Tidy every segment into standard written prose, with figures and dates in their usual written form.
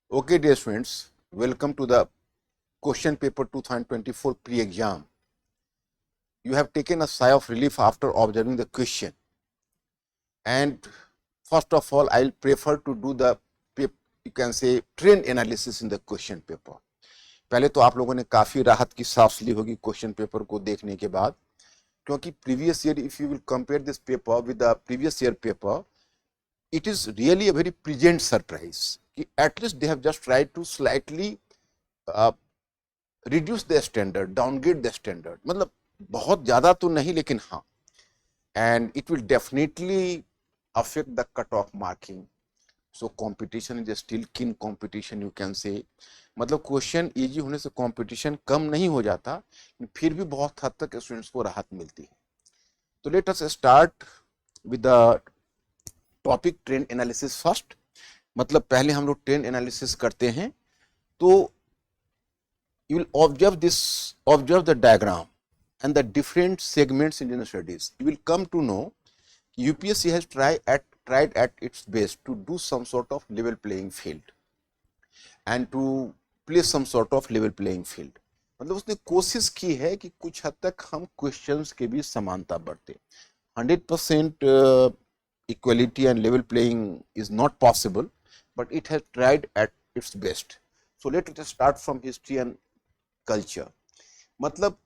Okay, dear students, welcome to the question paper 2024 pre-exam. You have taken a sigh of relief after observing the question. And first of all, I'll prefer to do the, you can say, trend analysis in the question paper. पहले तो आप लोगों ने काफी राहत की सांस ली होगी क्वेश्चन पेपर को देखने के बाद, क्योंकि previous year if you will compare this paper with the previous year paper, it is really a very pleasant surprise कि at least they have just tried to slightly reduce the standard, downgrade the standard. मतलब बहुत ज्यादा तो नहीं, लेकिन हाँ, and it will definitely affect the cut-off marking. So competition is still keen competition, you can say. मतलब question easy होने से कंपटीशन कम नहीं हो जाता, फिर भी बहुत हद तक स्टूडेंट्स को राहत मिलती है. तो let us start with the topic trend analysis first. मतलब पहले हम लोग ट्रेंड एनालिसिस करते हैं. तो you will observe the diagram and the different segments in general studies. You will come to know UPSC has tried at its best to do some sort of level playing field and to play some sort of level playing field. मतलब उसने कोशिश की है कि कुछ हद तक हम क्वेश्चंस के बीच समानता बढ़ते. 100% equality and level playing is not possible, but it has tried at its best. So let us start from history and culture. मतलब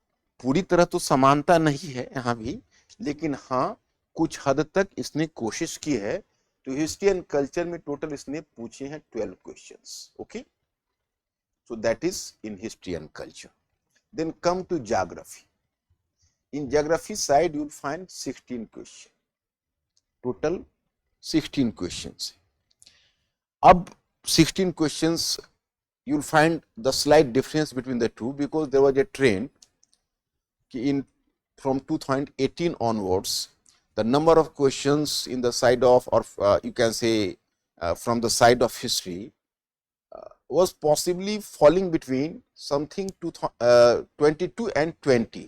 पूरी तरह तो समानता नहीं है यहाँ भी, लेकिन हाँ कुछ हद तक इसने कोशिश की है. तो हिस्ट्री एंड कल्चर में टोटल इसने पूछे हैं 12 questions. Okay, so that is in history and culture. Then come to geography. In geography side you will find 16 question, total 16 questions. अब 16 questions you'll find the slight difference between the two, because there was a trend in from 2018 onwards, the number of questions in the side of, or you can say from the side of history was possibly falling between something to 22 and 20.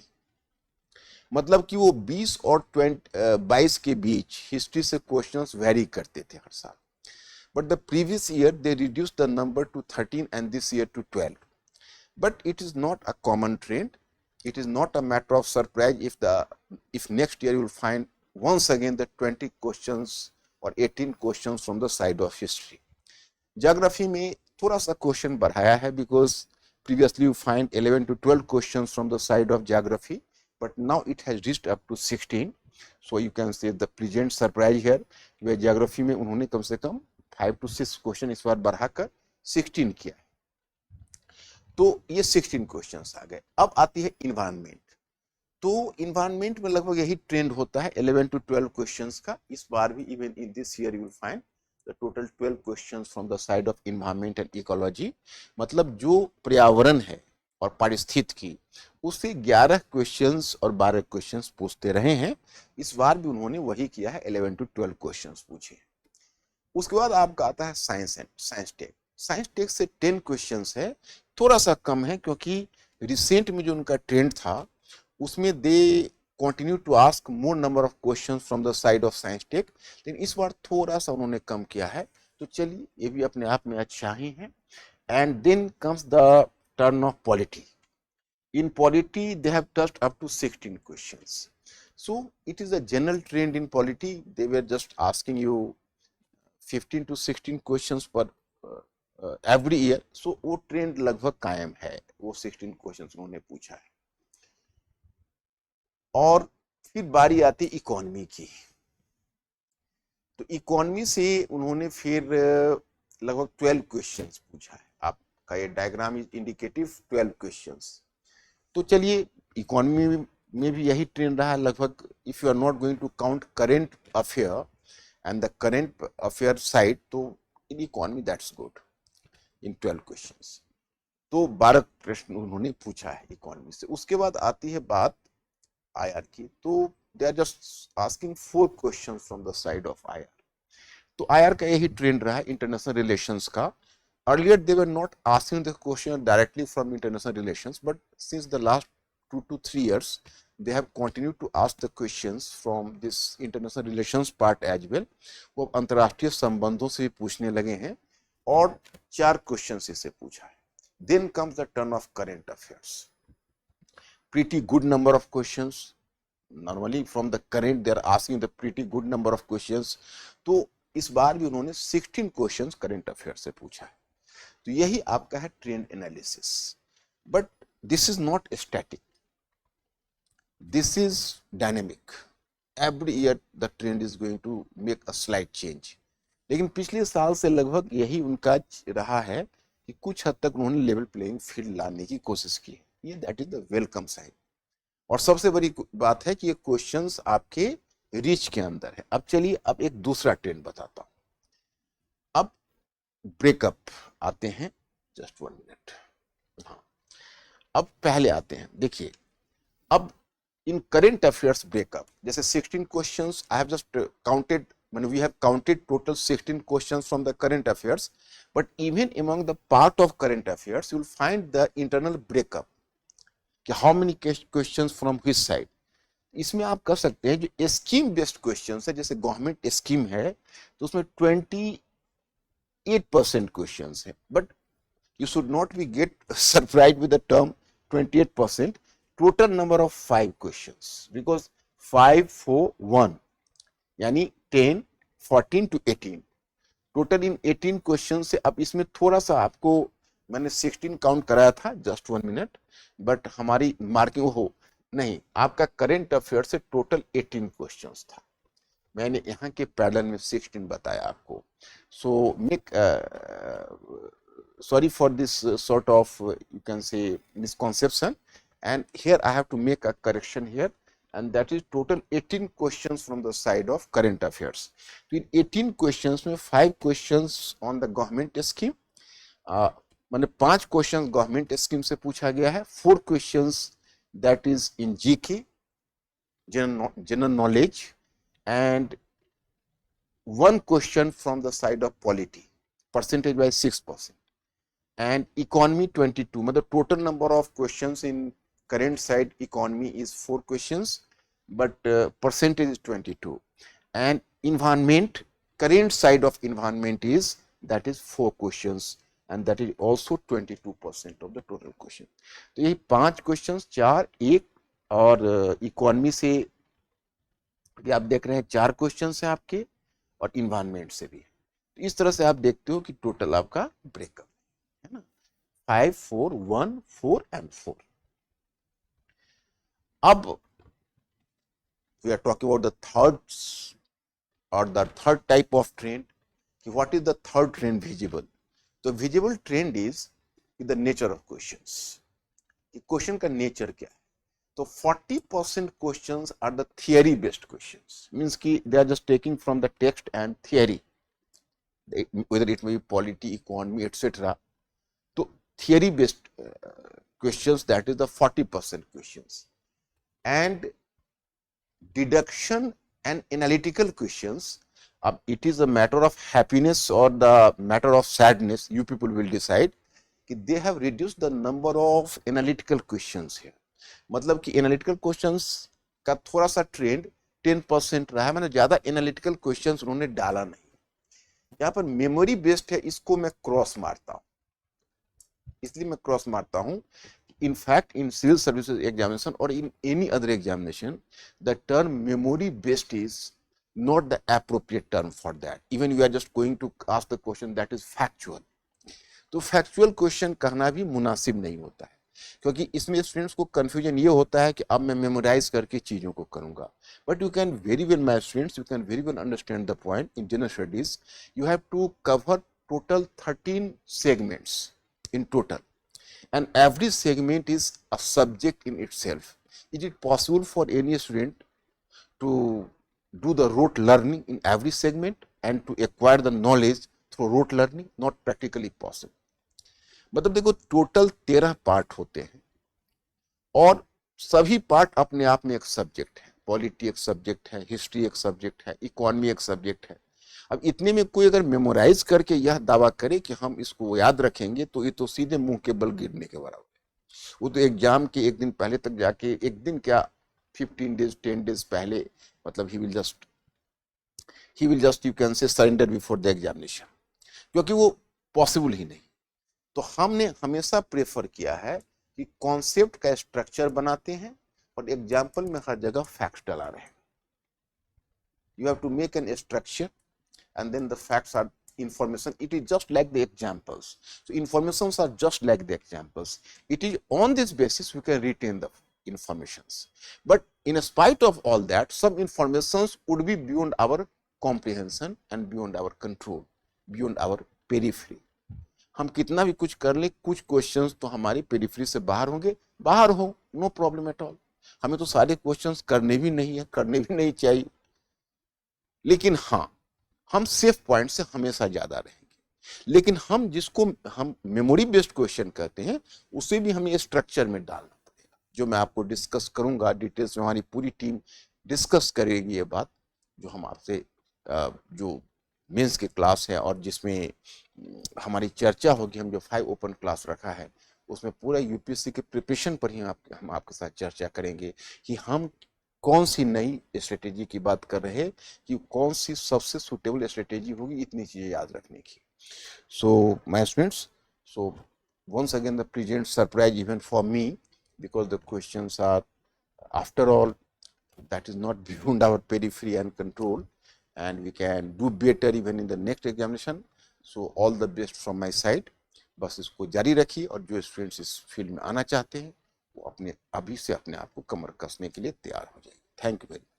मतलब कि वो 20 और 22 के बीच history से questions very करते थे हर साल. But the previous year they reduced the number to 13 and this year to 12. But it is not a common trend. It is not a matter of surprise if next year you will find once again the 20 questions or 18 questions from the side of history. Geography में थोड़ा सा question बढ़ाया है, because previously you find 11 to 12 questions from the side of geography, but now it has reached up to 16. So you can say the pleasant surprise here, where geography में उन्होंने कम से कम 5 to 6 question इस बार बढ़ाकर 16 किया. तो ये 16 क्वेश्चंस आ गए. अब आती है इन्वायरमेंट. तो इन्वायरमेंट में लगभग यही ट्रेंड होता है 11 to 12 क्वेश्चंस का. इस बार भी even in this year you will find the total 12 questions from the side of environment and ecology. मतलब जो पर्यावरण है और पारिस्थितिकी, उससे 11 क्वेश्चंस और 12 क्वेश्चंस पूछते रहे हैं. इस बार भी उन्होंने वही किया है, 11 to 12 क्वेश्चंस पूछे. उसके बाद आपका आता है science and science tech. Science tech से 10 क्वेश्चंस है, थोड़ा सा कम है, क्योंकि रिसेंट में जो उनका ट्रेंड था उसमें they continue to ask more number of questions from the side of science tech, लेकिन इस बार थोड़ा सा उन्होंने कम किया है. तो चलिए, ये भी अपने आप में अच्छा ही है. And then comes the turn of polity. In polity they have touched up to 16 questions. So it is a general trend in polity. They were just asking you 15 to 16 questions per every year. So वो trend लगभग कायम है, वो 16 questions उन्होंने पूछा है. और फिर बारी आती इकोनॉमी की. तो इकोनॉमी से उन्होंने फिर लगभग 12 क्वेश्चंस पूछा है. आपका ये डायग्राम इज इंडिकेटिव 12 क्वेश्चंस. तो चलिए, इकोनॉमी में भी यही ट्रेंड रहा लगभग. If you are not going to count current affair and the current affair side, तो in economy that's good in 12 questions. तो 12 प्रश्न उन्होंने पूछा है इकोनॉमी से. उसके बाद आती है बात आईआर की. तो they are just asking 4 questions from the side of IR. तो IR का यही ट्रेंड रहा है इंटरनेशनल रिलेशंस का. Earlier they were not asking the question directly from international relations, but since the last 2 to 3 years they have continued to ask the questions from this international relations part as well. वो अंतर्राष्ट्रीय संबंधों से पूछने लगे हैं. और 4 question इससे पूछा है। Then comes the turn of current affairs, pretty good number of questions. Normally from the current they are asking the pretty good number of questions. तो इस बार भी उन्होंने 16 क्वेश्चंस करंट अफेयर से पूछा है। तो यही आपका है trend analysis. But this is not static, this is dynamic. Every year the trend is going to make a slight change. लेकिन पिछले साल से लगभग यही उनका रहा है कि कुछ हद तक उन्होंने लेवल प्लेइंग फील्ड लाने की कोशिश की है। ये that is the welcome sign. और सबसे बड़ी बात है कि ये क्वेश्चंस आपके रीच के अंदर है। अब चलिए अब एक दूसरा ट्रेंड बताता हूं। अब ब्रेकअप आते हैं, जस्ट 1 मिनट। हाँ, अब पहले आते हैं, देखिए अब इन करंट अफेयर्स ब्रेकअप जैसे 16 questions I have just counted, when we have counted total 16 questions from the current affairs, but even among the part of current affairs you will find the internal breakup कि how many questions from which side। इसमें आप कर सकते हैं जो scheme based questions है, जैसे government scheme है तो उसमें 28% क्वेश्चंस है। But you should not be get surprised with the term 28%, total number of 5 questions, because 5 4 1 यानी 10 14 to 18 टोटल इन 18 क्वेश्चन से। अब इसमें थोड़ा सा आपको मैंने 16 काउंट कराया था, जस्ट 1 मिनट, बट हमारी मार्किंग हो नहीं, आपका करंट अफेयर से टोटल 18 क्वेश्चंस था। मैंने यहाँ के पैटर्न में 16 बताया आपको। So make sorry for this sort of you can say misconception, and here I have to make a correction here, and that is total 18 questions from the side of current affairs. So in 18 questions में 5 questions on the government scheme, मैंने 5 questions government scheme से पूछा गया है, 4 questions that is in GK general knowledge, and 1 question from the side of polity, percentage by 6%, and economy 22। मतलब total number of questions in current side economy is 4 questions, but percentage is 22, and environment current side of environment is that is 4 questions, and that is also 22% of the total question। तो यही 5 questions, 4 1 और economy से आप देख रहे हैं 4 questions हैं आपके, और इन्वायरमेंट से भी। तो इस तरह से आप देखते हो कि टोटल आपका ब्रेकअप है ना, 5 4 1 4 and 4। अब we are talking about the third or the third type of trend कि what is the third trend visible। तो visible trend is the nature of questions, कि क्वेश्चन का नेचर क्या है। तो 40% questions are the theory based questions, means कि they are just taking from the text and theory, whether it may be polity, economy, etc. तो theory based questions, that is the 40% questions, and deduction and analytical questions, it is a matter of happiness or the matter of sadness, you people will decide कि they have reduced the number of analytical questions here। मतलब कि analytical questions का थोड़ा सा trend 10% रहा है, मैंने ज्यादा एनालिटिकल क्वेश्चंस उन्होंने डाला नहीं। यहाँ पर मेमोरी बेस्ड है, इसको मैं क्रॉस मारता हूँ, इसलिए मैं क्रॉस मारता हूँ। In fact, in civil services examination or in any other examination, the term memory based is not the appropriate term for that. Even we are just going to ask the question that is factual, तो factual question कहना भी मुनासिब नहीं होता है, क्योंकि इसमें students को कंफ्यूजन ये होता है कि अब मैं मेमोराइज करके चीजों को करूंगा। But you can very well my students, you can very well understand the point. In general studies you have to cover total 13 segments in total, and every segment is a subject in itself. Is it possible for any student to do the rote learning in every segment and to acquire the knowledge through rote learning? Not practically possible। मतलब देखो total 13 part होते हैं, और सभी part अपने आप में एक सब्जेक्ट है। पॉलिटी एक सब्जेक्ट है, हिस्ट्री एक सब्जेक्ट है, इकोनॉमी एक सब्जेक्ट है। अब इतने में कोई अगर मेमोराइज करके यह दावा करे कि हम इसको याद रखेंगे, तो ये तो सीधे मुंह के बल गिरने के बराबर है। वो तो एग्जाम के एक दिन पहले तक जाके, एक दिन क्या 15 डेज 10 डेज पहले, मतलब he will just you can say surrender before the examination, क्योंकि वो पॉसिबल ही नहीं। तो हमने हमेशा प्रेफर किया है कि कॉन्सेप्ट का स्ट्रक्चर बनाते हैं और एग्जाम्पल में हर जगह फैक्ट्स डाला रहे। You have to make an structure and then the facts are information. It is just like the examples. So informations are just like the examples. It is on this basis we can retain the informations. But in spite of all that, some informations would be beyond our comprehension and beyond our control, beyond our periphery. हम कितना भी कुछ कर ले, कुछ questions तो हमारी periphery से बाहर होंगे, बाहर हो, नो प्रॉब्लम एट ऑल। हमें तो सारे क्वेश्चंस करने भी नहीं है, करने भी नहीं चाहिए, लेकिन हाँ हम सेफ पॉइंट से हमेशा ज्यादा रहेंगे। लेकिन हम जिसको हम मेमोरी बेस्ड क्वेश्चन कहते हैं, उसे भी हमें स्ट्रक्चर में डालना पड़ेगा, जो मैं आपको डिस्कस करूंगा डिटेल्स में। हमारी पूरी टीम डिस्कस करेगी ये बात, जो हम आपसे जो मेंस के क्लास है और जिसमें हमारी चर्चा होगी। हम जो 5 ओपन क्लास रखा है उसमें पूरा यूपीएससी के प्रिपरेशन पर ही हम आपके साथ चर्चा करेंगे कि हम कौन सी नई स्ट्रेटेजी की बात कर रहे हैं, कि कौन सी सबसे सुटेबल स्ट्रेटेजी होगी, इतनी चीजें याद रखने की। So my students, so once again the present surprise even for me, because the questions are after all that is not beyond our periphery and control, and we can do better even in the next examination. So all the best from my side. बस इसको जारी रखिए और जो students इस field में आना चाहते हैं वो अपने अभी से अपने आप को कमर कसने के लिए तैयार हो जाए। Thank you very much.